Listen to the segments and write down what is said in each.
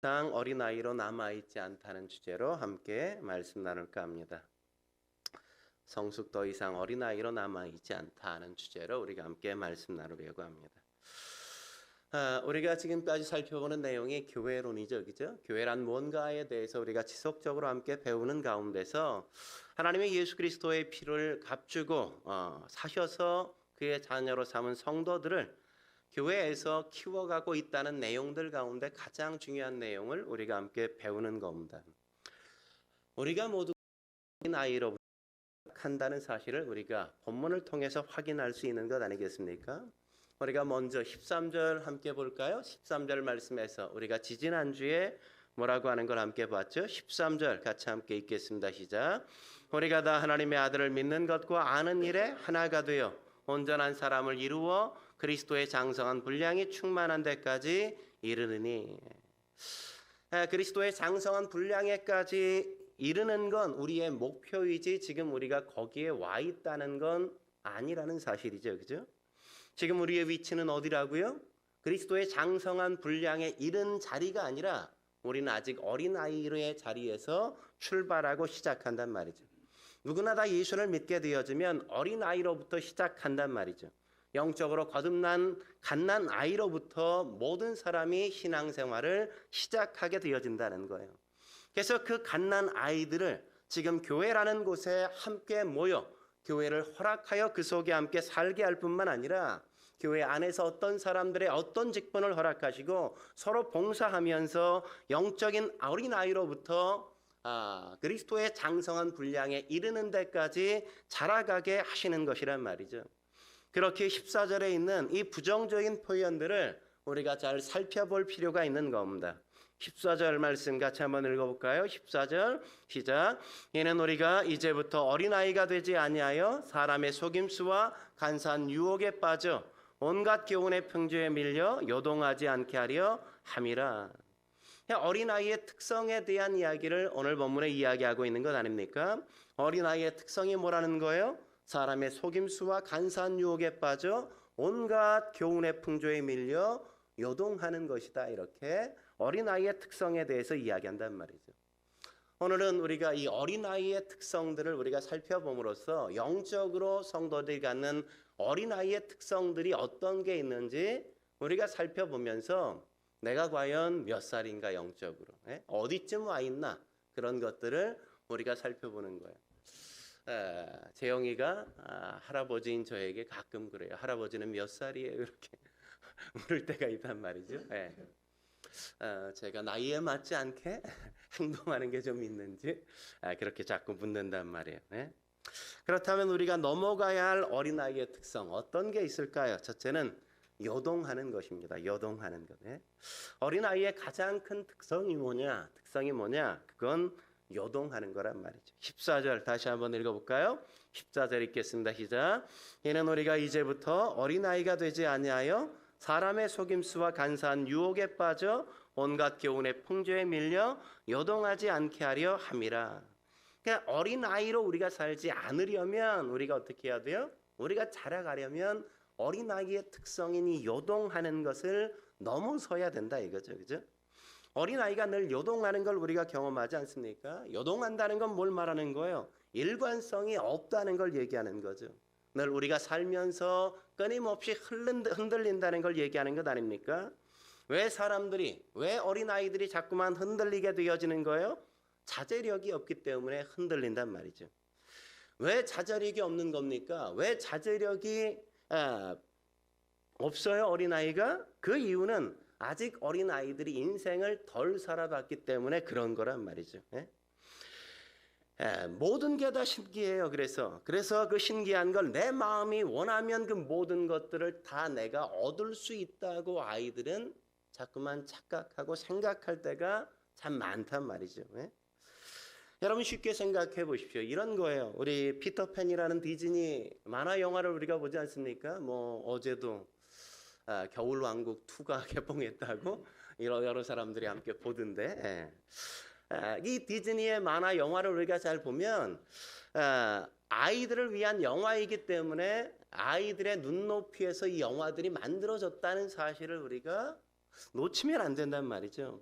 당 어린아이로 남아있지 않다는 주제로 함께 말씀 나눌까 합니다. 성숙 더 이상 어린아이로 남아있지 않다는 주제로 우리가 함께 말씀 나누려고 합니다. 우리가 지금까지 살펴보는 내용이 교회론이죠, 그죠? 교회란 뭔가에 대해서 우리가 지속적으로 함께 배우는 가운데서 하나님의 예수 그리스도의 피를 값주고 사셔서 그의 자녀로 삼은 성도들을 교회에서 키워가고 있다는 내용들 가운데 가장 중요한 내용을 우리가 함께 배우는 겁니다. 우리가 모두 어린아이로부터 한다는 사실을 우리가 본문을 통해서 확인할 수 있는 것 아니겠습니까? 우리가 먼저 13절 함께 볼까요? 13절 말씀에서 우리가 지지난주에 뭐라고 하는 걸 함께 봤죠? 13절 같이 함께 읽겠습니다. 시작. 우리가 다 하나님의 아들을 믿는 것과 아는 일에 하나가 되어 온전한 사람을 이루어 그리스도의 장성한 분량이 충만한 데까지 이르느니. 그리스도의 장성한 분량에까지 이르는 건 우리의 목표이지 지금 우리가 거기에 와 있다는 건 아니라는 사실이죠. 그죠? 지금 우리의 위치는 어디라고요? 그리스도의 장성한 분량에 이른 자리가 아니라 우리는 아직 어린아이의 자리에서 출발하고 시작한단 말이죠. 누구나 다 예수를 믿게 되어지면 어린아이로부터 시작한단 말이죠. 영적으로 거듭난 갓난 아이로부터 모든 사람이 신앙생활을 시작하게 되어진다는 거예요. 그래서 그 갓난 아이들을 지금 교회라는 곳에 함께 모여 교회를 허락하여 그 속에 함께 살게 할 뿐만 아니라 교회 안에서 어떤 사람들의 어떤 직분을 허락하시고 서로 봉사하면서 영적인 어린아이로부터 그리스도의 장성한 분량에 이르는 데까지 자라가게 하시는 것이란 말이죠. 그렇게 14절에 있는 이 부정적인 표현들을 우리가 잘 살펴볼 필요가 있는 겁니다. 14절 말씀 같이 한번 읽어볼까요? 14절 시작. 이는 우리가 이제부터 어린아이가 되지 아니하여 사람의 속임수와 간사한 유혹에 빠져 온갖 교훈의 풍조에 밀려 요동하지 않게 하려 함이라. 어린아이의 특성에 대한 이야기를 오늘 본문에 이야기하고 있는 것 아닙니까? 어린아이의 특성이 뭐라는 거예요? 사람의 속임수와 간사한 유혹에 빠져 온갖 교훈의 풍조에 밀려 요동하는 것이다. 이렇게 어린아이의 특성에 대해서 이야기한단 말이죠. 오늘은 우리가 이 어린아이의 특성들을 우리가 살펴봄으로써 영적으로 성도들이 갖는 어린아이의 특성들이 어떤 게 있는지 우리가 살펴보면서 내가 과연 몇 살인가 영적으로 어디쯤 와 있나 그런 것들을 우리가 살펴보는 거예요. 재영이가 할아버지인 저에게 가끔 그래요. 할아버지는 몇 살이에요? 이렇게 물을 때가 있단 말이죠. 제가 나이에 맞지 않게 행동하는 게 좀 있는지 그렇게 자꾸 묻는단 말이에요. 그렇다면 우리가 넘어가야 할 어린아이의 특성 어떤 게 있을까요? 첫째는 요동하는 것입니다. 요동하는 것. 어린아이의 가장 큰 특성이 뭐냐? 그건 요동하는 거란 말이죠. 14절 다시 한번 읽어볼까요? 14절 읽겠습니다. 시작. 이는 우리가 이제부터 어린아이가 되지 아니하여 사람의 속임수와 간사한 유혹에 빠져 온갖 교훈의 풍조에 밀려 요동하지 않게 하려 함이라. 그러니까 어린아이로 우리가 살지 않으려면 우리가 어떻게 해야 돼요? 우리가 자라가려면 어린아이의 특성인 이 요동하는 것을 넘어서야 된다 이거죠. 그죠? 어린아이가 늘 요동하는 걸 우리가 경험하지 않습니까? 요동한다는 건 뭘 말하는 거예요? 일관성이 없다는 걸 얘기하는 거죠. 늘 우리가 살면서 끊임없이 흔들린다는 걸 얘기하는 것 아닙니까? 왜 어린아이들이 자꾸만 흔들리게 되어지는 거예요? 자제력이 없기 때문에 흔들린단 말이죠. 왜 자제력이 없는 겁니까? 왜 자제력이 없어요, 어린아이가? 그 이유는 아직 어린아이들이 인생을 덜 살아봤기 때문에 그런 거란 말이죠. 모든 게 다 신기해요. 그래서 그 신기한 걸 내 마음이 원하면 그 모든 것들을 다 내가 얻을 수 있다고 아이들은 자꾸만 착각하고 생각할 때가 참 많단 말이죠. 여러분 쉽게 생각해 보십시오. 이런 거예요. 우리 피터팬이라는 디즈니 만화 영화를 우리가 보지 않습니까? 어제도 겨울왕국 2가 개봉했다고 여러 사람들이 함께 보던데 이 디즈니의 만화 영화를 우리가 잘 보면 아이들을 위한 영화이기 때문에 아이들의 눈높이에서 이 영화들이 만들어졌다는 사실을 우리가 놓치면 안 된단 말이죠.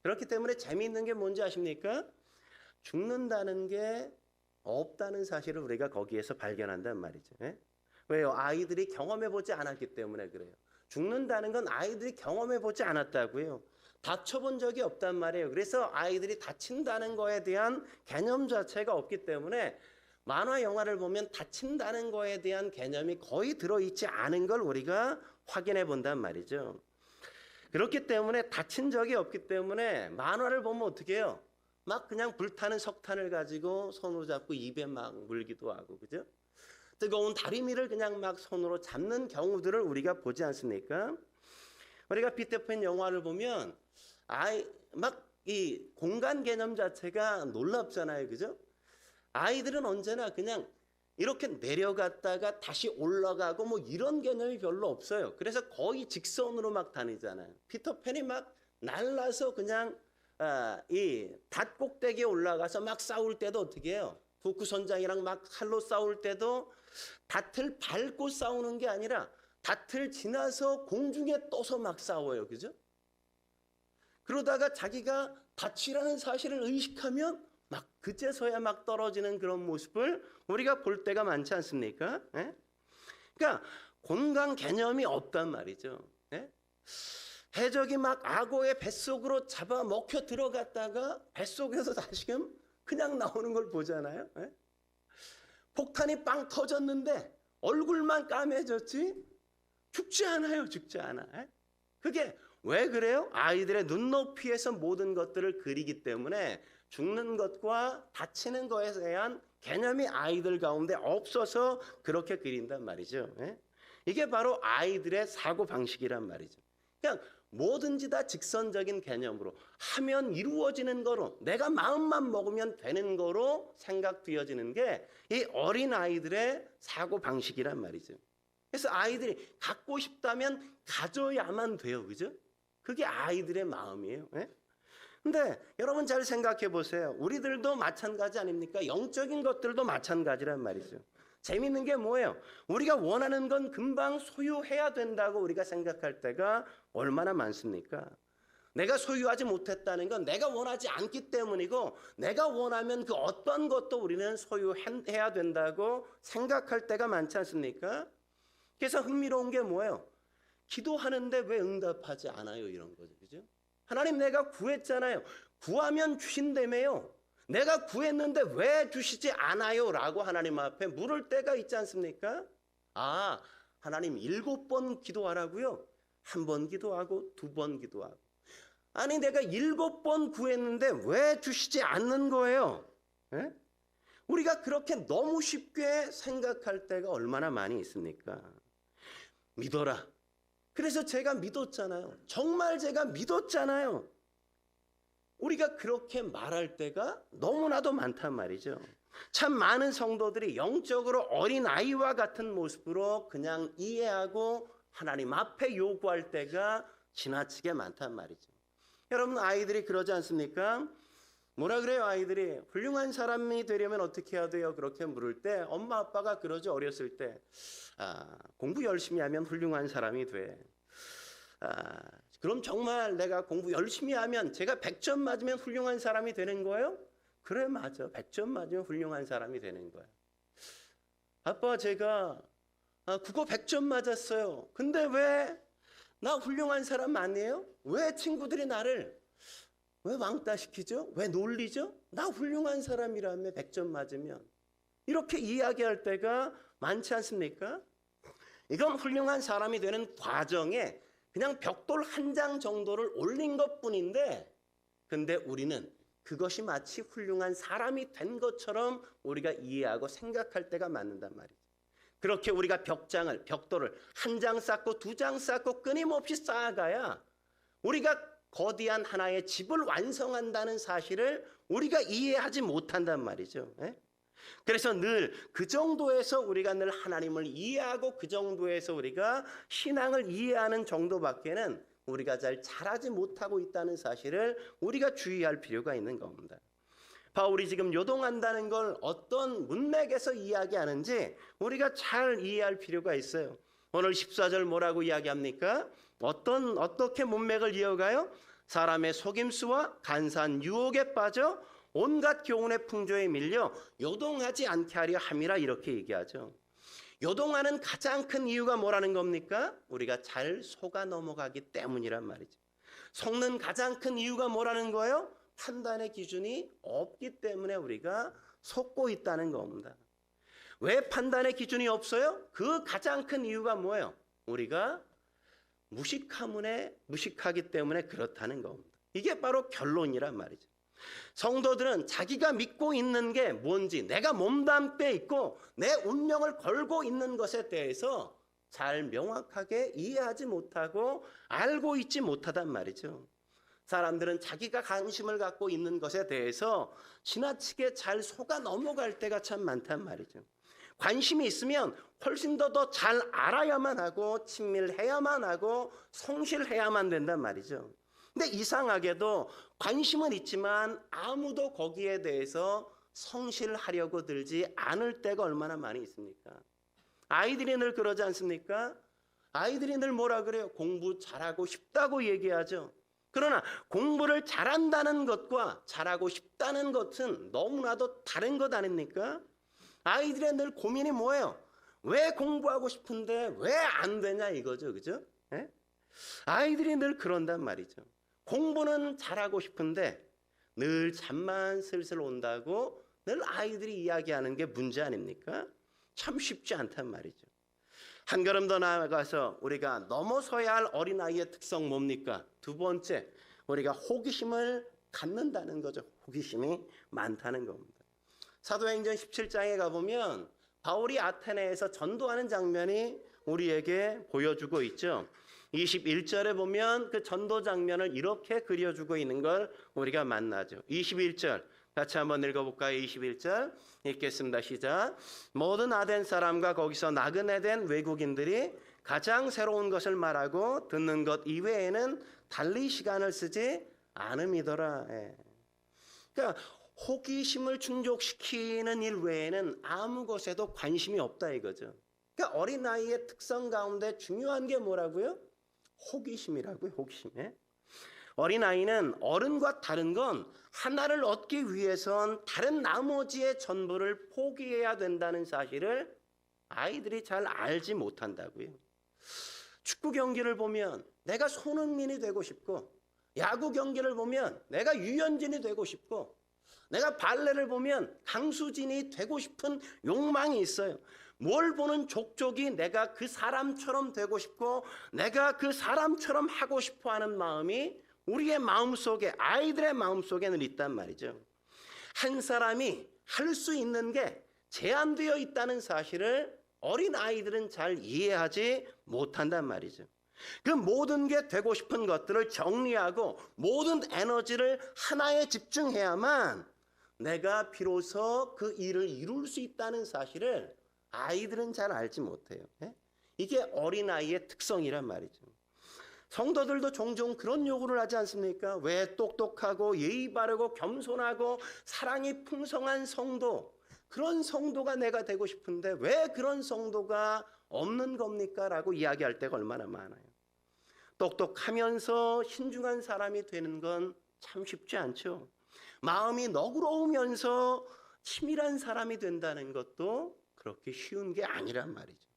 그렇기 때문에 재미있는 게 뭔지 아십니까? 죽는다는 게 없다는 사실을 우리가 거기에서 발견한단 말이죠. 예? 왜요? 아이들이 경험해보지 않았기 때문에 그래요. 죽는다는 건 아이들이 경험해보지 않았다고요. 다쳐본 적이 없단 말이에요. 그래서 아이들이 다친다는 거에 대한 개념 자체가 없기 때문에 만화 영화를 보면 다친다는 거에 대한 개념이 거의 들어있지 않은 걸 우리가 확인해 본단 말이죠. 그렇기 때문에 다친 적이 없기 때문에 만화를 보면 어떻게 해요? 막 그냥 불타는 석탄을 가지고 손으로 잡고 입에 막 물기도 하고, 그죠? 뜨거운 다리미를 그냥 막 손으로 잡는 경우들을 우리가 보지 않습니까? 우리가 피터팬 영화를 보면 막 이 공간 개념 자체가 놀랍잖아요, 그죠? 아이들은 언제나 그냥 이렇게 내려갔다가 다시 올라가고 뭐 이런 개념이 별로 없어요. 그래서 거의 직선으로 막 다니잖아요. 피터팬이 막 날라서 그냥 이 닷 꼭대기에 올라가서 막 싸울 때도 어떻게 해요? 후크선장이랑 막 칼로 싸울 때도 닷을 밟고 싸우는 게 아니라 닷을 지나서 공중에 떠서 막 싸워요. 그죠? 그러다가 자기가 닷이라는 사실을 의식하면 막 그제서야 막 떨어지는 그런 모습을 우리가 볼 때가 많지 않습니까? 예? 그러니까 공간 개념이 없단 말이죠. 예? 해적이 막 악어의 뱃속으로 잡아 먹혀 들어갔다가 뱃속에서 다시금 그냥 나오는 걸 보잖아요. 예? 폭탄이 빵 터졌는데 얼굴만 까매졌지 죽지 않아요. 죽지 않아. 예? 그게 왜 그래요? 아이들의 눈높이에서 모든 것들을 그리기 때문에 죽는 것과 다치는 것에 대한 개념이 아이들 가운데 없어서 그렇게 그린단 말이죠. 예? 이게 바로 아이들의 사고방식이란 말이죠. 그냥 뭐든지 다 직선적인 개념으로 하면 이루어지는 거로 내가 마음만 먹으면 되는 거로 생각되어지는 게 이 어린 아이들의 사고방식이란 말이죠. 그래서 아이들이 갖고 싶다면 가져야만 돼요. 그죠? 그게 아이들의 마음이에요. 예? 근데 여러분 잘 생각해 보세요. 우리들도 마찬가지 아닙니까? 영적인 것들도 마찬가지란 말이죠. 재밌는 게 뭐예요? 우리가 원하는 건 금방 소유해야 된다고 우리가 생각할 때가 얼마나 많습니까? 내가 소유하지 못했다는 건 내가 원하지 않기 때문이고 내가 원하면 그 어떤 것도 우리는 소유해야 된다고 생각할 때가 많지 않습니까? 그래서 흥미로운 게 뭐예요? 기도하는데 왜 응답하지 않아요? 이런 거죠. 그죠? 하나님 내가 구했잖아요. 구하면 주신다며요. 내가 구했는데 왜 주시지 않아요? 라고 하나님 앞에 물을 때가 있지 않습니까? 아, 하나님 7번 기도하라고요? 1번 기도하고 2번 기도하고. 아니 내가 7번 구했는데 왜 주시지 않는 거예요? 예? 우리가 그렇게 너무 쉽게 생각할 때가 얼마나 많이 있습니까? 믿어라. 그래서 제가 믿었잖아요. 정말 제가 믿었잖아요. 우리가 그렇게 말할 때가 너무나도 많단 말이죠. 참 많은 성도들이 영적으로 어린아이와 같은 모습으로 그냥 이해하고 하나님 앞에 요구할 때가 지나치게 많단 말이죠. 여러분 아이들이 그러지 않습니까? 뭐라 그래요 아이들이? 훌륭한 사람이 되려면 어떻게 해야 돼요? 그렇게 물을 때 엄마 아빠가 그러죠. 어렸을 때 공부 열심히 하면 훌륭한 사람이 돼. 그럼 정말 내가 공부 열심히 하면 제가 100점 맞으면 훌륭한 사람이 되는 거예요? 그래 맞아. 100점 맞으면 훌륭한 사람이 되는 거야. 아빠 제가 국어 100점 맞았어요. 근데 왜 나 훌륭한 사람 아니에요? 왜 친구들이 나를 왜 왕따 시키죠? 왜 놀리죠? 나 훌륭한 사람이라며 100점 맞으면. 이렇게 이야기할 때가 많지 않습니까? 이건 훌륭한 사람이 되는 과정에 그냥 벽돌 한 장 정도를 올린 것뿐인데 근데 우리는 그것이 마치 훌륭한 사람이 된 것처럼 우리가 이해하고 생각할 때가 많는단 말이죠. 그렇게 우리가 벽돌을 한 장 쌓고 2장 쌓고 끊임없이 쌓아가야 우리가 거대한 하나의 집을 완성한다는 사실을 우리가 이해하지 못한단 말이죠. 예? 그래서 늘 그 정도에서 우리가 늘 하나님을 이해하고 그 정도에서 우리가 신앙을 이해하는 정도밖에는 우리가 잘 자라지 못하고 있다는 사실을 우리가 주의할 필요가 있는 겁니다. 바울이 지금 요동한다는 걸 어떤 문맥에서 이야기하는지 우리가 잘 이해할 필요가 있어요. 오늘 14절 뭐라고 이야기합니까? 어떻게 문맥을 이어가요? 사람의 속임수와 간사한 유혹에 빠져 온갖 교훈의 풍조에 밀려 요동하지 않게 하려 함이라 이렇게 얘기하죠. 요동하는 가장 큰 이유가 뭐라는 겁니까? 우리가 잘 속아 넘어가기 때문이란 말이죠. 속는 가장 큰 이유가 뭐라는 거예요? 판단의 기준이 없기 때문에 우리가 속고 있다는 겁니다. 왜 판단의 기준이 없어요? 그 가장 큰 이유가 뭐예요? 우리가 무식하기 때문에 그렇다는 겁니다. 이게 바로 결론이란 말이죠. 성도들은 자기가 믿고 있는 게 뭔지, 내가 몸담고 있고 내 운명을 걸고 있는 것에 대해서 잘 명확하게 이해하지 못하고 알고 있지 못하단 말이죠. 사람들은 자기가 관심을 갖고 있는 것에 대해서 지나치게 잘 속아 넘어갈 때가 참 많단 말이죠. 관심이 있으면 훨씬 더 잘 알아야만 하고 친밀해야만 하고 성실해야만 된단 말이죠. 근데 이상하게도 관심은 있지만 아무도 거기에 대해서 성실하려고 들지 않을 때가 얼마나 많이 있습니까? 아이들이 늘 그러지 않습니까? 아이들이 늘 뭐라 그래요? 공부 잘하고 싶다고 얘기하죠. 그러나 공부를 잘한다는 것과 잘하고 싶다는 것은 너무나도 다른 것 아닙니까? 아이들의 늘 고민이 뭐예요? 왜 공부하고 싶은데 왜 안 되냐 이거죠. 그죠? 예? 아이들이 늘 그런단 말이죠. 공부는 잘하고 싶은데 늘 잠만 슬슬 온다고 늘 아이들이 이야기하는 게 문제 아닙니까? 참 쉽지 않단 말이죠. 한 걸음 더 나아가서 우리가 넘어서야 할 어린아이의 특성 뭡니까? 두 번째, 우리가 호기심을 갖는다는 거죠. 호기심이 많다는 겁니다. 사도행전 17장에 가보면 바울이 아테네에서 전도하는 장면이 우리에게 보여주고 있죠. 21절에 보면 그 전도 장면을 이렇게 그려주고 있는 걸 우리가 만나죠. 21절 같이 한번 읽어볼까요? 21절 읽겠습니다. 시작. 모든 아덴 사람과 거기서 나그네 된 외국인들이 가장 새로운 것을 말하고 듣는 것 이외에는 달리 시간을 쓰지 않음이더라. 그러니까 호기심을 충족시키는 일 외에는 아무 것에도 관심이 없다 이거죠. 그러니까 어린아이의 특성 가운데 중요한 게 뭐라고요? 호기심이라고요. 호기심에. 어린아이는 어른과 다른 건 하나를 얻기 위해선 다른 나머지의 전부를 포기해야 된다는 사실을 아이들이 잘 알지 못한다고요. 축구 경기를 보면 내가 손흥민이 되고 싶고, 야구 경기를 보면 내가 유현진이 되고 싶고, 내가 발레를 보면 강수진이 되고 싶은 욕망이 있어요. 뭘 보는 족족이 내가 그 사람처럼 되고 싶고 내가 그 사람처럼 하고 싶어 하는 마음이 우리의 마음속에, 아이들의 마음속에는 있단 말이죠. 한 사람이 할 수 있는 게 제한되어 있다는 사실을 어린 아이들은 잘 이해하지 못한단 말이죠. 그 모든 게 되고 싶은 것들을 정리하고 모든 에너지를 하나에 집중해야만 내가 비로소 그 일을 이룰 수 있다는 사실을 아이들은 잘 알지 못해요. 이게 어린아이의 특성이란 말이죠. 성도들도 종종 그런 요구를 하지 않습니까? 왜 똑똑하고 예의 바르고 겸손하고 사랑이 풍성한 성도, 그런 성도가 내가 되고 싶은데 왜 그런 성도가 없는 겁니까? 라고 이야기할 때가 얼마나 많아요. 똑똑하면서 신중한 사람이 되는 건 참 쉽지 않죠. 마음이 너그러우면서 치밀한 사람이 된다는 것도 그렇게 쉬운 게 아니란 말이죠.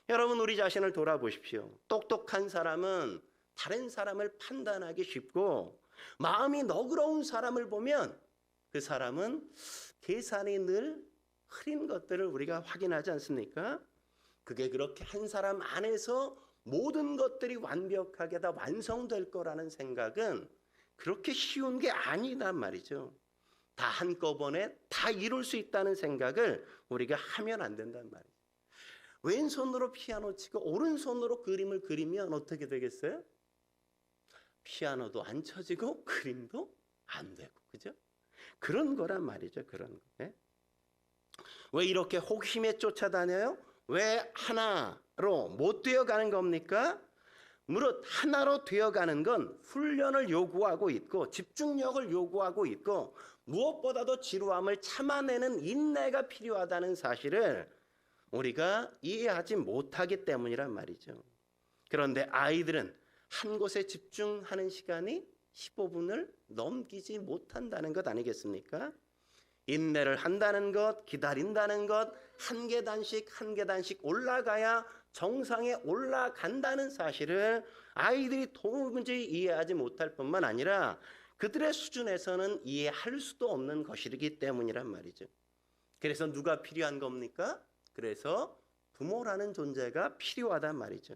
여러분, 우리 자신을 돌아보십시오. 똑똑한 사람은 다른 사람을 판단하기 쉽고, 마음이 너그러운 사람을 보면 그 사람은 계산이 늘 흐린 것들을 우리가 확인하지 않습니까? 그게 그렇게 한 사람 안에서 모든 것들이 완벽하게 다 완성될 거라는 생각은 그렇게 쉬운 게 아니란 말이죠. 다 한꺼번에 다 이룰 수 있다는 생각을 우리가 하면 안 된단 말이에요. 왼손으로 피아노 치고 오른손으로 그림을 그리면 어떻게 되겠어요? 피아노도 안 쳐지고 그림도 안 되고, 그죠? 그런 거란 말이죠. 그런 거. 네? 왜 이렇게 호기심에 쫓아다녀요? 왜 하나로 못 되어가는 겁니까? 무릇 하나로 되어가는 건 훈련을 요구하고 있고 집중력을 요구하고 있고 무엇보다도 지루함을 참아내는 인내가 필요하다는 사실을 우리가 이해하지 못하기 때문이란 말이죠. 그런데 아이들은 한 곳에 집중하는 시간이 15분을 넘기지 못한다는 것 아니겠습니까? 인내를 한다는 것, 기다린다는 것, 한 계단씩 한 계단씩 올라가야 정상에 올라간다는 사실을 아이들이 도무지 이해하지 못할 뿐만 아니라 그들의 수준에서는 이해할 수도 없는 것이기 때문이란 말이죠. 그래서 누가 필요한 겁니까? 그래서 부모라는 존재가 필요하단 말이죠.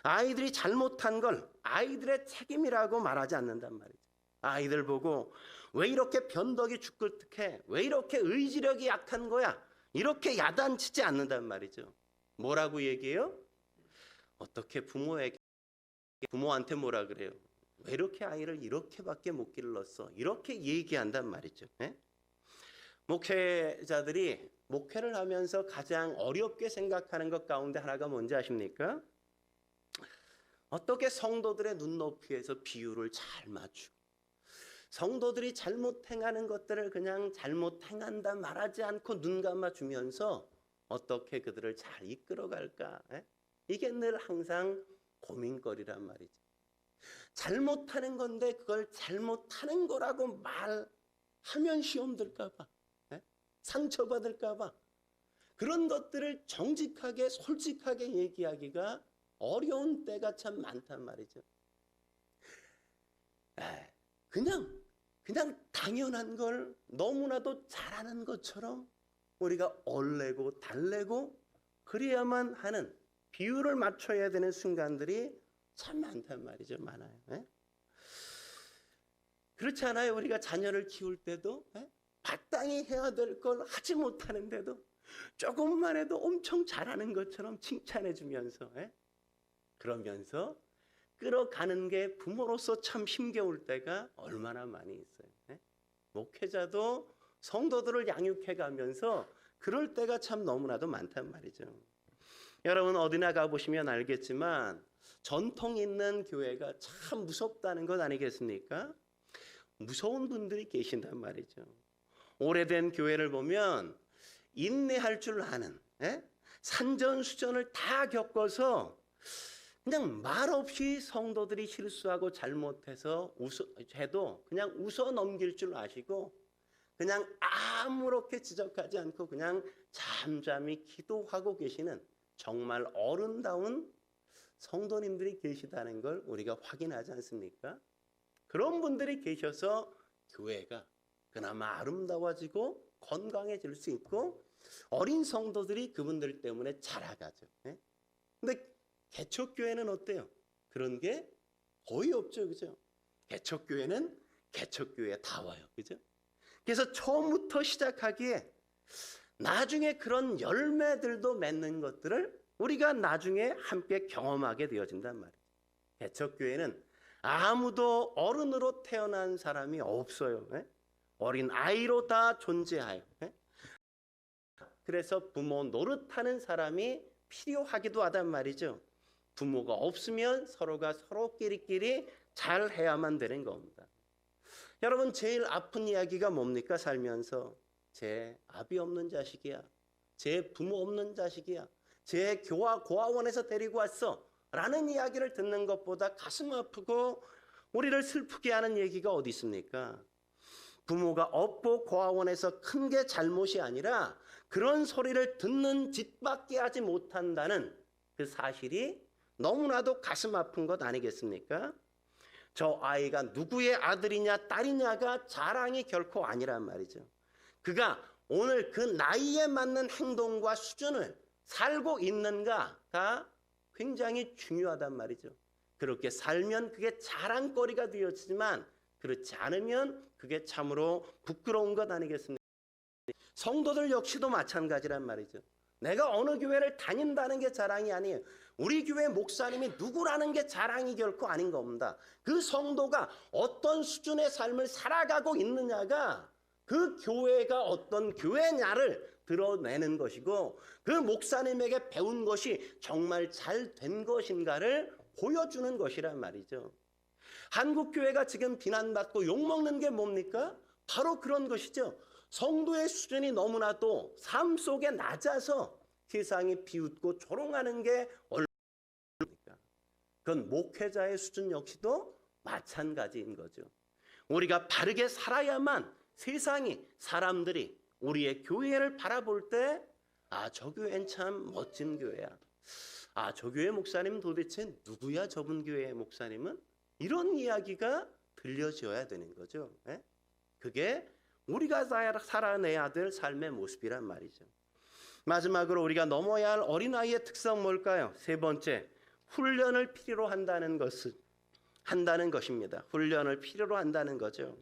아이들이 잘못한 걸 아이들의 책임이라고 말하지 않는단 말이죠. 아이들 보고 왜 이렇게 변덕이 죽글특해? 왜 이렇게 의지력이 약한 거야? 이렇게 야단치지 않는단 말이죠. 뭐라고 얘기해요? 어떻게 부모한테 뭐라 그래요? 왜 이렇게 아이를 이렇게밖에 못 길렀어? 이렇게 얘기한단 말이죠. 예? 목회자들이 목회를 하면서 가장 어렵게 생각하는 것 가운데 하나가 뭔지 아십니까? 어떻게 성도들의 눈높이에서 비율을 잘 맞추고 성도들이 잘못 행하는 것들을 그냥 잘못 행한다 말하지 않고 눈 감아주면서 어떻게 그들을 잘 이끌어갈까? 이게 늘 항상 고민거리란 말이죠. 잘못하는 건데 그걸 잘못하는 거라고 말하면 시험 들까 봐, 상처받을까 봐 그런 것들을 정직하게 솔직하게 얘기하기가 어려운 때가 참 많단 말이죠. 그냥 당연한 걸 너무나도 잘하는 것처럼 우리가 얼레고 달래고 그래야만 하는 비율을 맞춰야 되는 순간들이 참 많단 말이죠. 많아요. 그렇지 않아요? 우리가 자녀를 키울 때도 마땅히 해야 될 걸 하지 못하는데도 조금만 해도 엄청 잘하는 것처럼 칭찬해 주면서 그러면서 끌어가는 게 부모로서 참 힘겨울 때가 얼마나 많이 있어요. 목회자도 성도들을 양육해 가면서 그럴 때가 참 너무나도 많단 말이죠. 여러분 어디나 가보시면 알겠지만 전통 있는 교회가 참 무섭다는 것 아니겠습니까? 무서운 분들이 계신단 말이죠. 오래된 교회를 보면 인내할 줄 아는 산전수전을 다 겪어서 그냥 말없이 성도들이 실수하고 잘못해서 해도 그냥 웃어 넘길 줄 아시고 그냥 아무렇게 지적하지 않고 그냥 잠잠히 기도하고 계시는 정말 어른다운 성도님들이 계시다는 걸 우리가 확인하지 않습니까? 그런 분들이 계셔서 교회가 그나마 아름다워지고 건강해질 수 있고 어린 성도들이 그분들 때문에 자라가죠. 근데 개척교회는 어때요? 그런 게 거의 없죠. 그죠? 개척교회는 개척교회다워요. 그죠? 그래서 처음부터 시작하기에 나중에 그런 열매들도 맺는 것들을 우리가 나중에 함께 경험하게 되어진단 말이에요. 개척교회는 아무도 어른으로 태어난 사람이 없어요. 어린 아이로 다 존재해요. 그래서 부모 노릇하는 사람이 필요하기도 하단 말이죠. 부모가 없으면 서로가 서로끼리 잘 해야만 되는 겁니다. 여러분 제일 아픈 이야기가 뭡니까? 살면서 제 아비 없는 자식이야. 제 부모 없는 자식이야. 제 고아원에서 데리고 왔어. 라는 이야기를 듣는 것보다 가슴 아프고 우리를 슬프게 하는 얘기가 어디 있습니까? 부모가 없고 고아원에서 큰 게 잘못이 아니라 그런 소리를 듣는 짓밖에 하지 못한다는 그 사실이 너무나도 가슴 아픈 것 아니겠습니까? 저 아이가 누구의 아들이냐 딸이냐가 자랑이 결코 아니란 말이죠. 그가 오늘 그 나이에 맞는 행동과 수준을 살고 있는가가 굉장히 중요하단 말이죠. 그렇게 살면 그게 자랑거리가 되었지만 그렇지 않으면 그게 참으로 부끄러운 것 아니겠습니까? 성도들 역시도 마찬가지란 말이죠. 내가 어느 교회를 다닌다는 게 자랑이 아니에요. 우리 교회 목사님이 누구라는 게 자랑이 결코 아닌 겁니다. 그 성도가 어떤 수준의 삶을 살아가고 있느냐가 그 교회가 어떤 교회냐를 드러내는 것이고 그 목사님에게 배운 것이 정말 잘 된 것인가를 보여주는 것이란 말이죠. 한국 교회가 지금 비난받고 욕먹는 게 뭡니까? 바로 그런 것이죠. 성도의 수준이 너무나도 삶 속에 낮아서 세상이 비웃고 조롱하는 게 얼마입니까? 그건 목회자의 수준 역시도 마찬가지인 거죠. 우리가 바르게 살아야만 세상이, 사람들이 우리의 교회를 바라볼 때 저 교회는 참 멋진 교회야. 저 교회 목사님 도대체 누구야, 저분 교회의 목사님은? 이런 이야기가 들려줘야 되는 거죠. 그게 우리가 살아내야 될 삶의 모습이란 말이죠. 마지막으로 우리가 넘어야 할 어린아이의 특성 뭘까요? 세 번째, 훈련을 필요로 한다는 것입니다. 훈련을 필요로 한다는 거죠.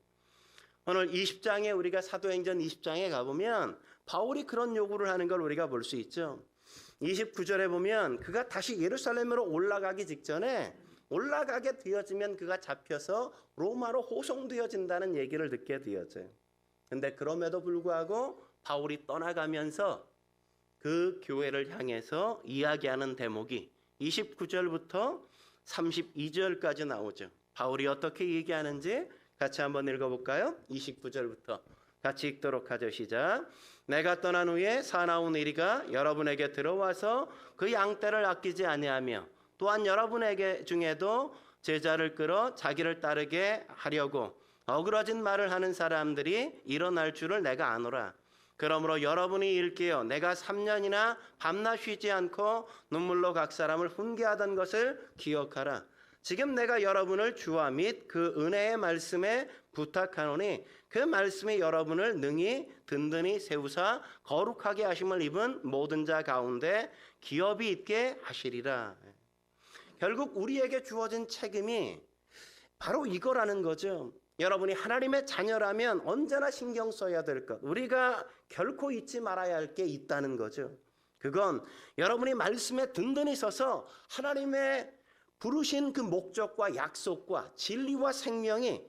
오늘 20장에 우리가 사도행전 20장에 가보면 바울이 그런 요구를 하는 걸 우리가 볼 수 있죠. 29절에 보면 그가 다시 예루살렘으로 올라가기 직전에 올라가게 되어지면 그가 잡혀서 로마로 호송되어진다는 얘기를 듣게 되어져요. 근데 그럼에도 불구하고 바울이 떠나가면서 그 교회를 향해서 이야기하는 대목이 29절부터 32절까지 나오죠. 바울이 어떻게 얘기하는지 같이 한번 읽어볼까요? 29절부터 같이 읽도록 하죠. 시작. 내가 떠난 후에 사나운 이리가 여러분에게 들어와서 그 양떼를 아끼지 아니하며 또한 여러분에게 중에도 제자를 끌어 자기를 따르게 하려고 어그러진 말을 하는 사람들이 일어날 줄을 내가 아노라. 그러므로 여러분이 일깨어 내가 3년이나 밤낮 쉬지 않고 눈물로 각 사람을 훈계하던 것을 기억하라. 지금 내가 여러분을 주와 및 그 은혜의 말씀에 부탁하노니 그 말씀이 여러분을 능히 든든히 세우사 거룩하게 하심을 입은 모든 자 가운데 기업이 있게 하시리라. 결국 우리에게 주어진 책임이 바로 이거라는 거죠. 여러분이 하나님의 자녀라면 언제나 신경 써야 될 것, 우리가 결코 잊지 말아야 할 게 있다는 거죠. 그건 여러분이 말씀에 든든히 서서 하나님의 부르신 그 목적과 약속과 진리와 생명이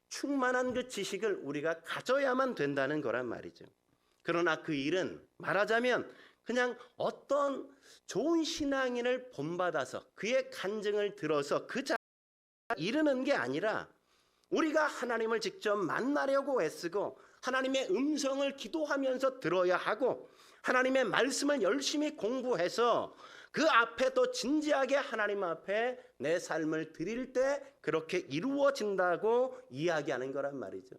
충만한 그 지식을 우리가 가져야만 된다는 거란 말이죠. 그러나 그 일은 말하자면 그냥 어떤 좋은 신앙인을 본받아서 그의 간증을 들어서 그 자리에 이르는 게 아니라 우리가 하나님을 직접 만나려고 애쓰고 하나님의 음성을 기도하면서 들어야 하고 하나님의 말씀을 열심히 공부해서 그 앞에 더 진지하게 하나님 앞에 내 삶을 드릴 때 그렇게 이루어진다고 이야기하는 거란 말이죠.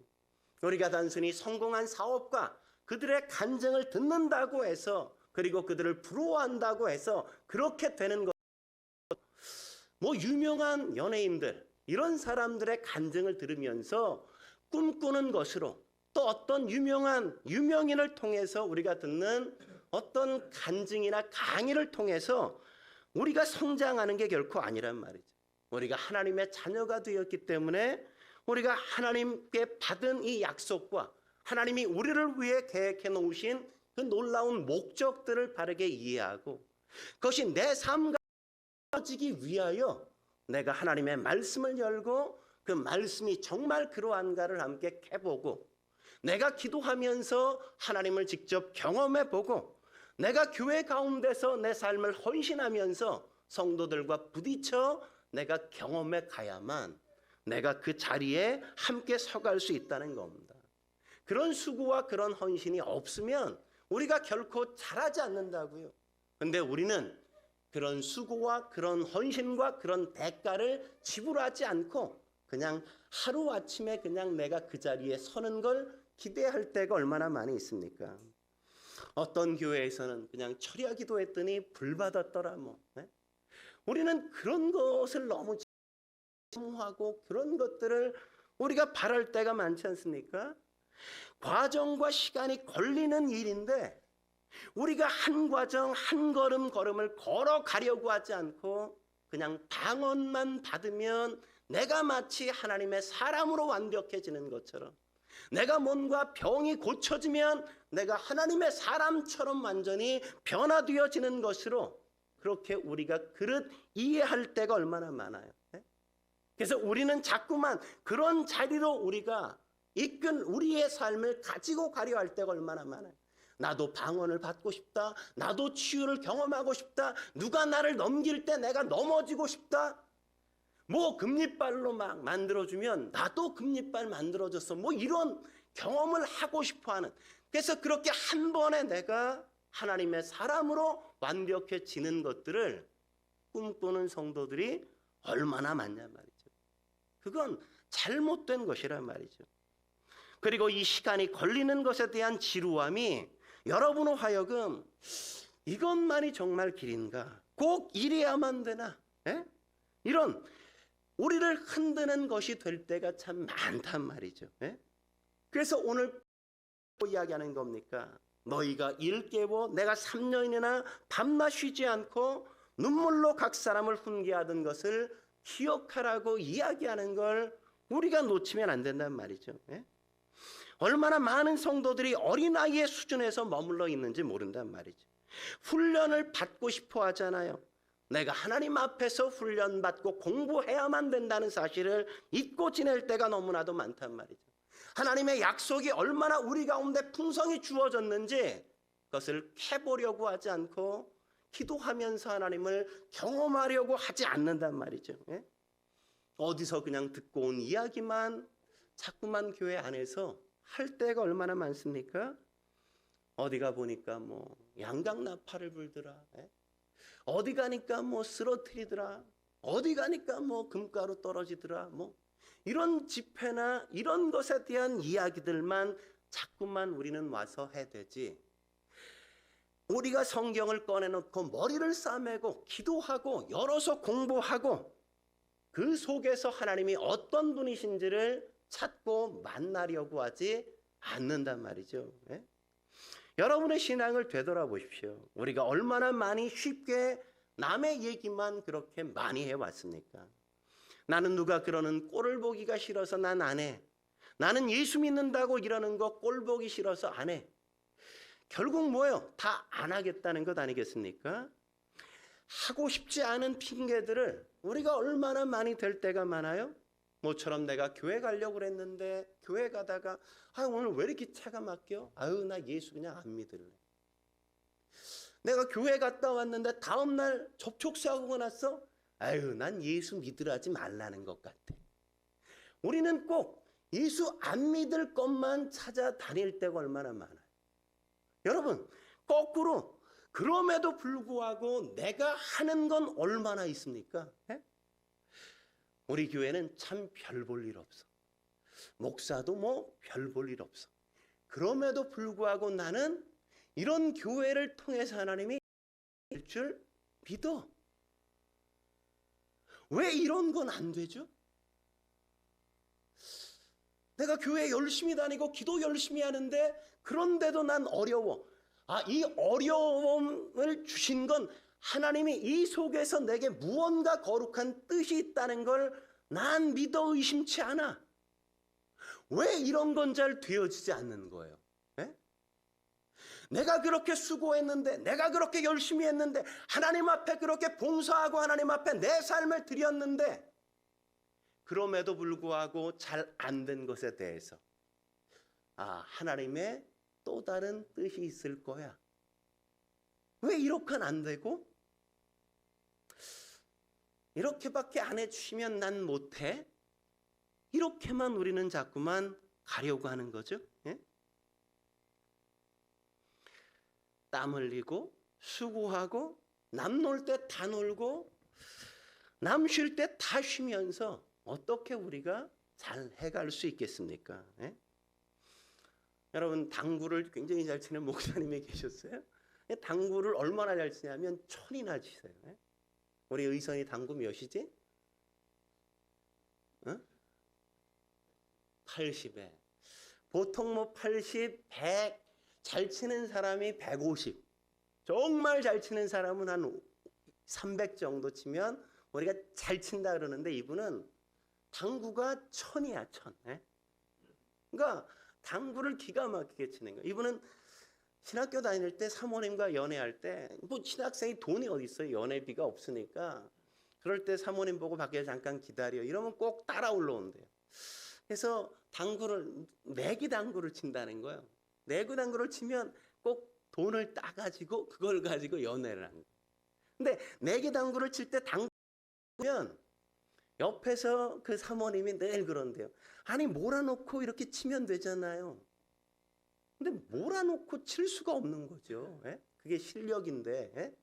우리가 단순히 성공한 사업가 그들의 간증을 듣는다고 해서 그리고 그들을 부러워한다고 해서 그렇게 되는 것, 유명한 연예인들 이런 사람들의 간증을 들으면서 꿈꾸는 것으로 또 어떤 유명인을 통해서 우리가 듣는 어떤 간증이나 강의를 통해서 우리가 성장하는 게 결코 아니란 말이죠. 우리가 하나님의 자녀가 되었기 때문에 우리가 하나님께 받은 이 약속과 하나님이 우리를 위해 계획해 놓으신 그 놀라운 목적들을 바르게 이해하고 그것이 내 삶과 이루어지기 위하여 내가 하나님의 말씀을 열고 그 말씀이 정말 그러한가를 함께 해보고 내가 기도하면서 하나님을 직접 경험해보고 내가 교회 가운데서 내 삶을 헌신하면서 성도들과 부딪혀 내가 경험해 가야만 내가 그 자리에 함께 서갈 수 있다는 겁니다. 그런 수고와 그런 헌신이 없으면 우리가 결코 잘하지 않는다고요. 근데 우리는 그런 수고와 그런 헌신과 그런 대가를 지불하지 않고 그냥 하루아침에 그냥 내가 그 자리에 서는 걸 기대할 때가 얼마나 많이 있습니까? 어떤 교회에서는 그냥 철야 기도했더니 불 받았더라 우리는 그런 것을 너무 하고 그런 것들을 우리가 바랄 때가 많지 않습니까? 과정과 시간이 걸리는 일인데 우리가 한 과정 한 걸음을 걸어가려고 하지 않고 그냥 방언만 받으면 내가 마치 하나님의 사람으로 완벽해지는 것처럼 내가 뭔가 병이 고쳐지면 내가 하나님의 사람처럼 완전히 변화되어지는 것으로 그렇게 우리가 그릇 이해할 때가 얼마나 많아요. 그래서 우리는 자꾸만 그런 자리로 우리가 이끈 우리의 삶을 가지고 가려 할 때가 얼마나 많아요. 나도 방언을 받고 싶다. 나도 치유를 경험하고 싶다. 누가 나를 넘길 때 내가 넘어지고 싶다. 금리발로 막 만들어주면 나도 금리발 만들어줬어. 이런 경험을 하고 싶어하는. 그래서 그렇게 한 번에 내가 하나님의 사람으로 완벽해지는 것들을 꿈꾸는 성도들이 얼마나 많냐 말이죠. 그건 잘못된 것이란 말이죠. 그리고 이 시간이 걸리는 것에 대한 지루함이 여러분으로 하여금 이것만이 정말 길인가? 꼭 이래야만 되나? 예? 이런 우리를 흔드는 것이 될 때가 참 많단 말이죠. 예? 그래서 오늘 이야기하는 겁니까? 너희가 일 깨워 내가 3년이나 밤낮 쉬지 않고 눈물로 각 사람을 훈계하던 것을 기억하라고 이야기하는 걸 우리가 놓치면 안 된단 말이죠. 예? 얼마나 많은 성도들이 어린아이의 수준에서 머물러 있는지 모른단 말이죠. 훈련을 받고 싶어 하잖아요. 내가 하나님 앞에서 훈련받고 공부해야만 된다는 사실을 잊고 지낼 때가 너무나도 많단 말이죠. 하나님의 약속이 얼마나 우리 가운데 풍성히 주어졌는지 그것을 캐보려고 하지 않고 기도하면서 하나님을 경험하려고 하지 않는단 말이죠. 예? 어디서 그냥 듣고 온 이야기만 자꾸만 교회 안에서 할 때가 얼마나 많습니까? 어디가 보니까 뭐 양강나팔을 불더라. 예? 어디 가니까 뭐 쓰러뜨리더라. 어디 가니까 뭐 금가루 떨어지더라. 뭐 이런 집회나 이런 것에 대한 이야기들만 자꾸만 우리는 와서 해대지. 우리가 성경을 꺼내놓고 머리를 싸매고 기도하고 열어서 공부하고 그 속에서 하나님이 어떤 분이신지를 찾고 만나려고 하지 않는단 말이죠. 예? 여러분의 신앙을 되돌아보십시오. 우리가 얼마나 많이 쉽게 남의 얘기만 그렇게 많이 해왔습니까? 나는 누가 그러는 꼴을 보기가 싫어서 난 안 해. 나는 예수 믿는다고 이러는 거 꼴 보기 싫어서 안 해. 결국 뭐예요? 다 안 하겠다는 것 아니겠습니까? 하고 싶지 않은 핑계들을 우리가 얼마나 많이 될 때가 많아요? 모처럼 내가 교회 가려고 그랬는데 교회 가다가 오늘 왜 이렇게 차가 막혀? 나 예수 그냥 안 믿을래. 내가 교회 갔다 왔는데 다음날 접촉사고가 났어? 난 예수 믿으라지 말라는 것 같아. 우리는 꼭 예수 안 믿을 것만 찾아다닐 때가 얼마나 많아요. 여러분, 거꾸로 그럼에도 불구하고 내가 하는 건 얼마나 있습니까? 예? 우리 교회는 참 별 볼 일 없어. 목사도 뭐 별 볼 일 없어. 그럼에도 불구하고 나는 이런 교회를 통해서 하나님이 일 줄 믿어. 왜 이런 건 안 되죠? 내가 교회 열심히 다니고 기도 열심히 하는데 그런데도 난 어려워. 이 어려움을 주신 건 하나님이 이 속에서 내게 무언가 거룩한 뜻이 있다는 걸 난 믿어 의심치 않아. 왜 이런 건 잘 되어지지 않는 거예요? 네? 내가 그렇게 수고했는데, 내가 그렇게 열심히 했는데, 하나님 앞에 그렇게 봉사하고 하나님 앞에 내 삶을 드렸는데, 그럼에도 불구하고 잘 안 된 것에 대해서 하나님의 또 다른 뜻이 있을 거야. 왜 이렇게는 안 되고? 이렇게밖에 안 해주시면 난 못해? 이렇게만 우리는 자꾸만 가려고 하는 거죠. 예? 땀 흘리고 수고하고 남 놀 때 다 놀고 남 쉴 때 다 쉬면서 어떻게 우리가 잘 해갈 수 있겠습니까? 예? 여러분 당구를 굉장히 잘 치는 목사님이 계셨어요. 당구를 얼마나 잘 치냐면 1000이나 치세요. 예? 우리 의선이 당구 몇이지? 80에. 보통 뭐 80, 100 잘 치는 사람이 150. 정말 잘 치는 사람은 한 300 정도 치면 우리가 잘 친다 그러는데 이분은 당구가 1000이야, 1000. 예? 그러니까 당구를 기가 막히게 치는 거예요. 이분은 신학교 다닐 때 사모님과 연애할 때 뭐 신학생이 돈이 어디 있어요? 연애비가 없으니까 그럴 때 사모님 보고 밖에 잠깐 기다려 이러면 꼭 따라 올라온대요. 그래서 당구를 내기 당구를 친다는 거예요. 내기 당구를 치면 꼭 돈을 따가지고 그걸 가지고 연애를 하는 거예요. 근데 내기 당구를 칠 때 당구면 옆에서 그 사모님이 늘 그런대요. 아니 몰아놓고 이렇게 치면 되잖아요. 근데 몰아놓고 칠 수가 없는 거죠. 예? 그게 실력인데 예?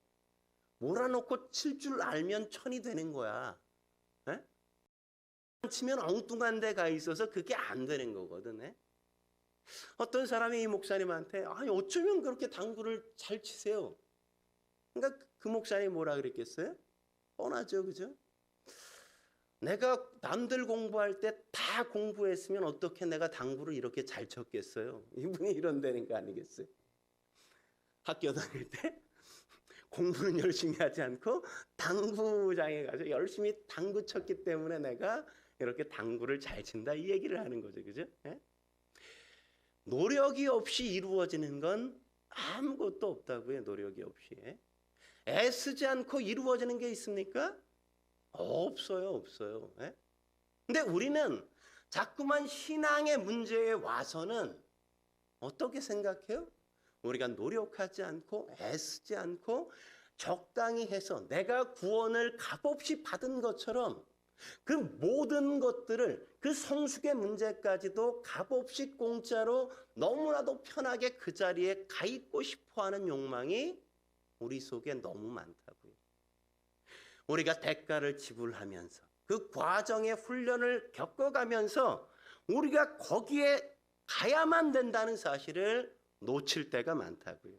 몰아놓고 칠 줄 알면 1000이 되는 거야. 예? 치면 엉뚱한 데 가 있어서 그게 안 되는 거거든. 어떤 사람이 이 목사님한테 아니 어쩌면 그렇게 당구를 잘 치세요. 그러니까 그 목사님이 뭐라 그랬겠어요? 뻔하죠, 그죠? 내가 남들 공부할 때 다 공부했으면 어떻게 내가 당구를 이렇게 잘 쳤겠어요? 이분이 이런다는 거 아니겠어요? 학교 다닐 때 공부는 열심히 하지 않고 당구장에 가서 열심히 당구 쳤기 때문에 내가 이렇게 당구를 잘 친다 이 얘기를 하는 거죠, 그죠? 노력이 없이 이루어지는 건 아무것도 없다고요. 노력이 없이. 애쓰지 않고 이루어지는 게 있습니까? 없어요, 없어요. 근데 우리는 자꾸만 신앙의 문제에 와서는 어떻게 생각해요? 우리가 노력하지 않고 애쓰지 않고 적당히 해서 내가 구원을 값없이 받은 것처럼 그 모든 것들을 그 성숙의 문제까지도 값없이 공짜로 너무나도 편하게 그 자리에 가 있고 싶어하는 욕망이 우리 속에 너무 많다고요. 우리가 대가를 지불하면서 그 과정의 훈련을 겪어가면서 우리가 거기에 가야만 된다는 사실을 놓칠 때가 많다고요.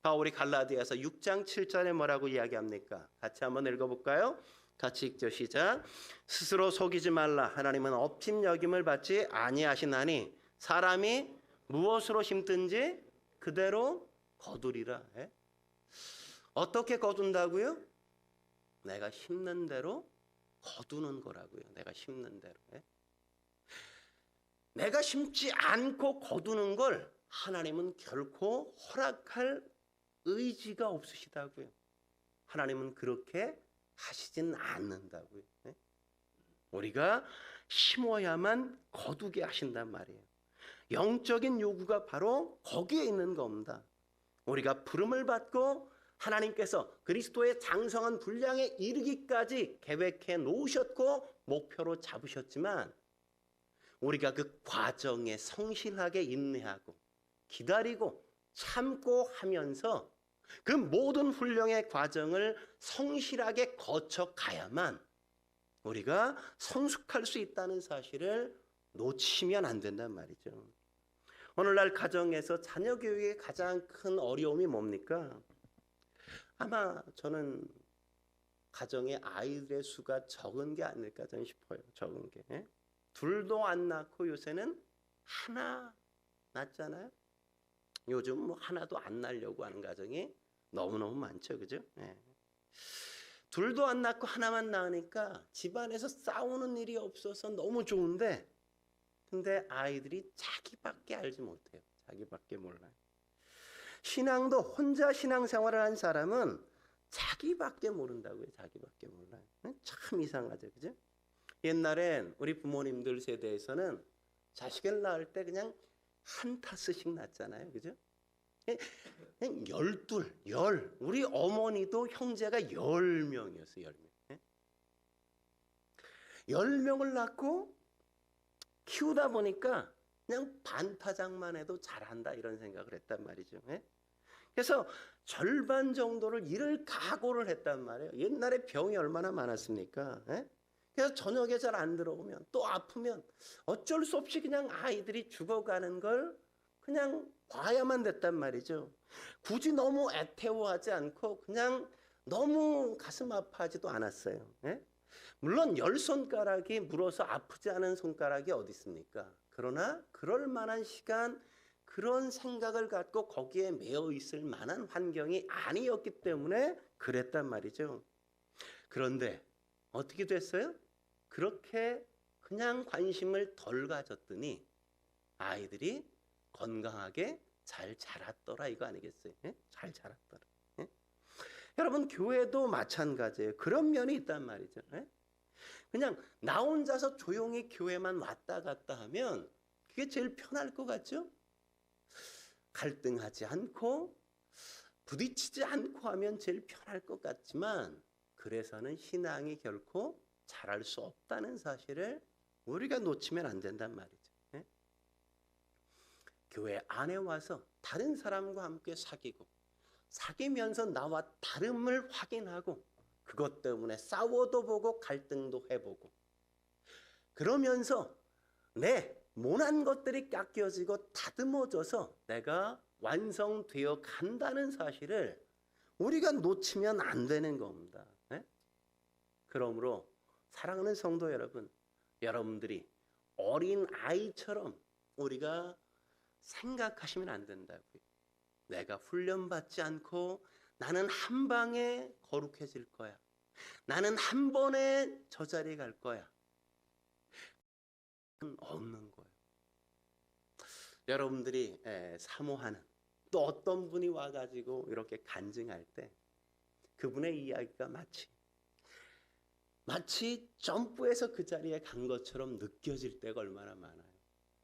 바울이 갈라디아서 6장 7절에 뭐라고 이야기합니까? 같이 한번 읽어볼까요? 같이 읽죠. 시작. 스스로 속이지 말라. 하나님은 업심여김을 받지 아니하시나니 사람이 무엇으로 심든지 그대로 거두리라. 어떻게 거둔다고요? 내가 심는 대로 거두는 거라고요. 내가 심는 대로. 내가 심지 않고 거두는 걸 하나님은 결코 허락할 의지가 없으시다고요. 하나님은 그렇게 하시진 않는다고요. 우리가 심어야만 거두게 하신단 말이에요. 영적인 요구가 바로 거기에 있는 겁니다. 우리가 부름을 받고 하나님께서 그리스도의 장성한 분량에 이르기까지 계획해 놓으셨고 목표로 잡으셨지만 우리가 그 과정에 성실하게 인내하고 기다리고 참고 하면서 그 모든 훈련의 과정을 성실하게 거쳐가야만 우리가 성숙할 수 있다는 사실을 놓치면 안 된단 말이죠. 오늘날 가정에서 자녀 교육의 가장 큰 어려움이 뭡니까? 아마 저는 가정의 아이들의 수가 적은 게 아닐까 저는 싶어요. 적은 게. 둘도 안 낳고 요새는 하나 낳잖아요. 요즘 뭐 하나도 안 낳으려고 하는 가정이 너무너무 많죠. 그죠? 둘도 안 낳고 하나만 낳으니까 집안에서 싸우는 일이 없어서 너무 좋은데 근데 아이들이 자기밖에 알지 못해요. 자기밖에 몰라요. 신앙도 혼자 신앙생활을 한 사람은 자기밖에 모른다고요. 자기밖에 몰라요. 참 이상하죠. 그죠? 옛날엔 우리 부모님들 세대에서는 자식을 낳을 때 그냥 한 타스씩 낳잖아요. 그죠? 그냥 12, 우리 어머니도 형제가 10명이었어요. 10명. 10명을 낳고 키우다 보니까 그냥 반타작만 해도 잘한다 이런 생각을 했단 말이죠. 그래서 절반 정도를 일을 각오를 했단 말이에요. 옛날에 병이 얼마나 많았습니까? 그래서 저녁에 잘 안 들어오면 또 아프면 어쩔 수 없이 그냥 아이들이 죽어가는 걸 그냥 봐야만 됐단 말이죠. 굳이 너무 애태워하지 않고 그냥 너무 가슴 아파하지도 않았어요. 물론 10손가락이 물어서 아프지 않은 손가락이 어디 있습니까? 그러나 그럴 만한 시간 그런 생각을 갖고 거기에 매여 있을 만한 환경이 아니었기 때문에 그랬단 말이죠. 그런데 어떻게 됐어요? 그렇게 그냥 관심을 덜 가졌더니 아이들이 건강하게 잘 자랐더라 이거 아니겠어요? 잘 자랐더라. 여러분 교회도 마찬가지예요. 그런 면이 있단 말이죠. 그냥 나 혼자서 조용히 교회만 왔다 갔다 하면 그게 제일 편할 것 같죠? 갈등하지 않고 부딪히지 않고 하면 제일 편할 것 같지만 그래서는 신앙이 결코 자랄 수 없다는 사실을 우리가 놓치면 안 된단 말이죠. 교회 안에 와서 다른 사람과 함께 사귀고 사귀면서 나와 다름을 확인하고 그것 때문에 싸워도 보고 갈등도 해보고 그러면서 내 모난 것들이 깎여지고 다듬어져서 내가 완성되어 간다는 사실을 우리가 놓치면 안 되는 겁니다. 네? 그러므로 사랑하는 성도 여러분, 여러분들이 어린 아이처럼 우리가 생각하시면 안 된다고요. 내가 훈련받지 않고 나는 한 방에 거룩해질 거야. 나는 한 번에 저 자리에 갈 거야. 없는 거예요. 여러분들이 사모하는 또 어떤 분이 와가지고 이렇게 간증할 때 그분의 이야기가 마치 점프해서 그 자리에 간 것처럼 느껴질 때가 얼마나 많아요.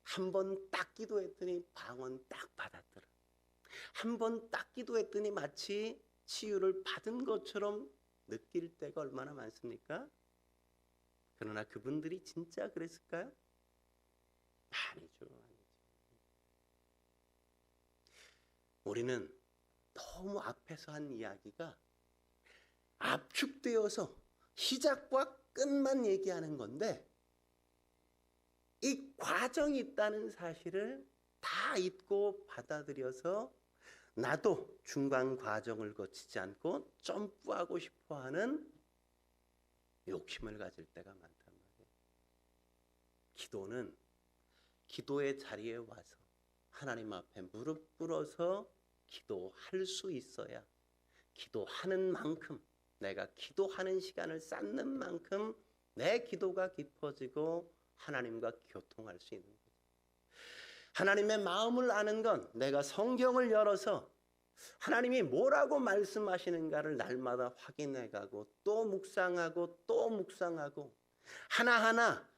한 번 딱 기도했더니 방언 딱 받았더라. 한 번 딱 기도했더니 마치 치유를 받은 것처럼 느낄 때가 얼마나 많습니까? 그러나 그분들이 진짜 그랬을까요? 아니죠. 우리는 너무 앞에서 한 이야기가 압축되어서 시작과 끝만 얘기하는 건데 이 과정이 있다는 사실을 다 잊고 받아들여서 나도 중간 과정을 거치지 않고 점프하고 싶어하는 욕심을 가질 때가 많단 말이에요. 기도는 기도의 자리에 와서 하나님 앞에 무릎 꿇어서 기도할 수 있어야 기도하는 만큼 내가 기도하는 시간을 쌓는 만큼 내 기도가 깊어지고 하나님과 교통할 수 있는 거죠. 하나님의 마음을 아는 건 내가 성경을 열어서 하나님이 뭐라고 말씀하시는가를 날마다 확인해가고 또 묵상하고 하나하나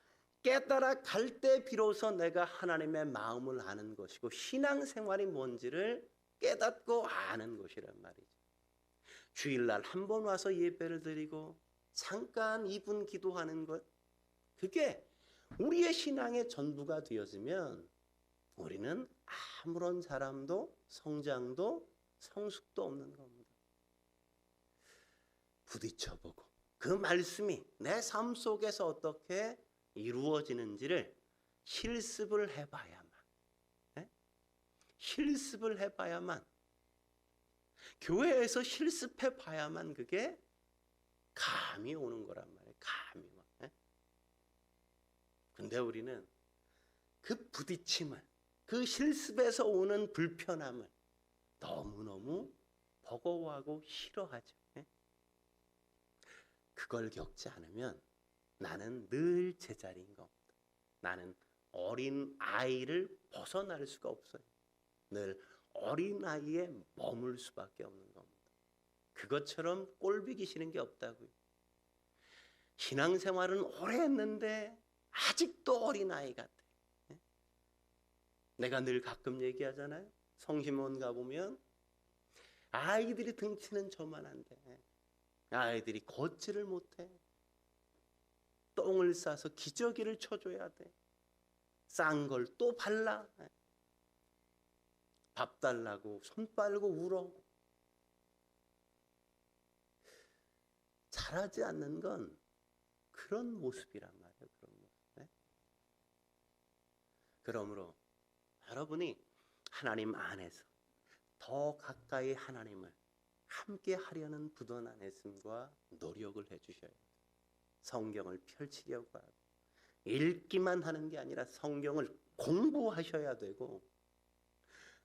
깨달아 갈 때 비로소 내가 하나님의 마음을 아는 것이고 신앙생활이 뭔지를 깨닫고 아는 것이란 말이죠. 주일날 한 번 와서 예배를 드리고 잠깐 2분 기도하는 것, 그게 우리의 신앙의 전부가 되어지면 우리는 아무런 자람도 성장도 성숙도 없는 겁니다. 부딪혀보고 그 말씀이 내 삶 속에서 어떻게 이루어지는지를 실습을 해봐야만, 실습을 해봐야만, 교회에서 실습해봐야만 그게 감이 오는 거란 말이에요. 감이 와. 근데 우리는 그 부딪힘을, 그 실습에서 오는 불편함을 너무너무 버거워하고 싫어하죠. 그걸 겪지 않으면 나는 늘 제자리인 겁니다. 나는 어린 아이를 벗어날 수가 없어요. 늘 어린 아이에 머물 수밖에 없는 겁니다. 그것처럼 꼴보기 싫은 게 없다고요. 신앙생활은 오래 했는데 아직도 어린 아이 같아. 내가 늘 가끔 얘기하잖아요. 성심원 가보면 아이들이 등치는 저만한데 아이들이 걷지를 못해. 똥을 싸서 기저귀를 쳐줘야 돼. 싼 걸 또 발라. 밥 달라고 손 빨고 울어. 잘하지 않는 건 그런 모습이란 말이에요. 그런 모습. 그러므로 여러분이 하나님 안에서 더 가까이 하나님을 함께 하려는 부단한 애씀과 노력을 해주셔야 돼요. 성경을 펼치려고 하고 읽기만 하는 게 아니라 성경을 공부하셔야 되고,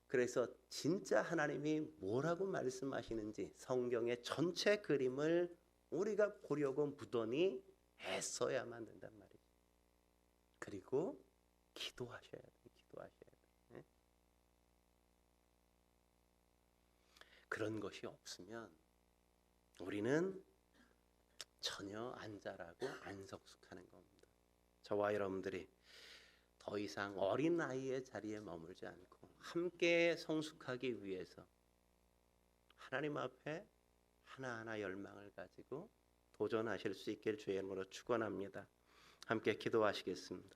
그래서 진짜 하나님이 뭐라고 말씀하시는지 성경의 전체 그림을 우리가 보려고 무던히 애써야만 된단 말이죠. 그리고 기도하셔야 돼요. 기도하셔야 돼요. 그런 것이 없으면 우리는 전혀 안 자라고 안 성숙하는 겁니다. 저와 여러분들이 더 이상 어린아이의 자리에 머물지 않고 함께 성숙하기 위해서 하나님 앞에 하나하나 열망을 가지고 도전하실 수 있길 주의 이름으로 축원합니다. 함께 기도하시겠습니다.